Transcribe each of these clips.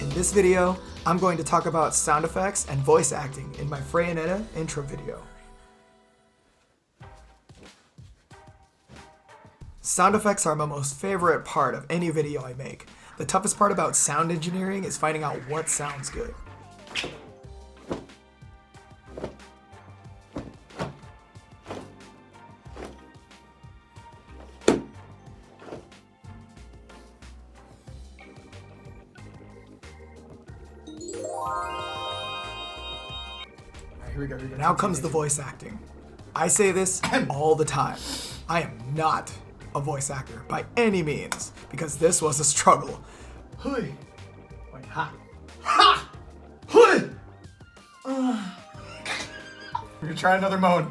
In this video, I'm going to talk about sound effects and voice acting in my Freyonetta intro video. Sound effects are my most favorite part of any video I make. The toughest part about sound engineering is finding out what sounds good. Here we go. Now comes the voice acting. I say this all the time. I am not a voice actor by any means, because this was a struggle. Hui. Wait, ha. Ha! Hui! We're gonna try another mode.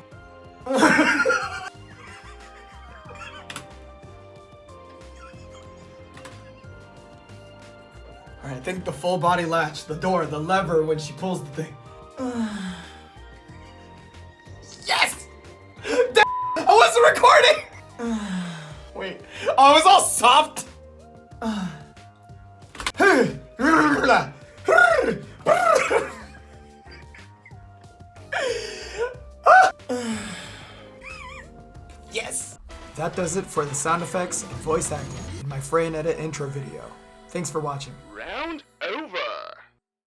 Alright, I think the full body latch, the door, the lever when she pulls the thing. Yes! I wasn't recording! Wait. Oh, it was all soft? Yes! That does it for the sound effects and voice acting in my Freyonetta intro video. Thanks for watching.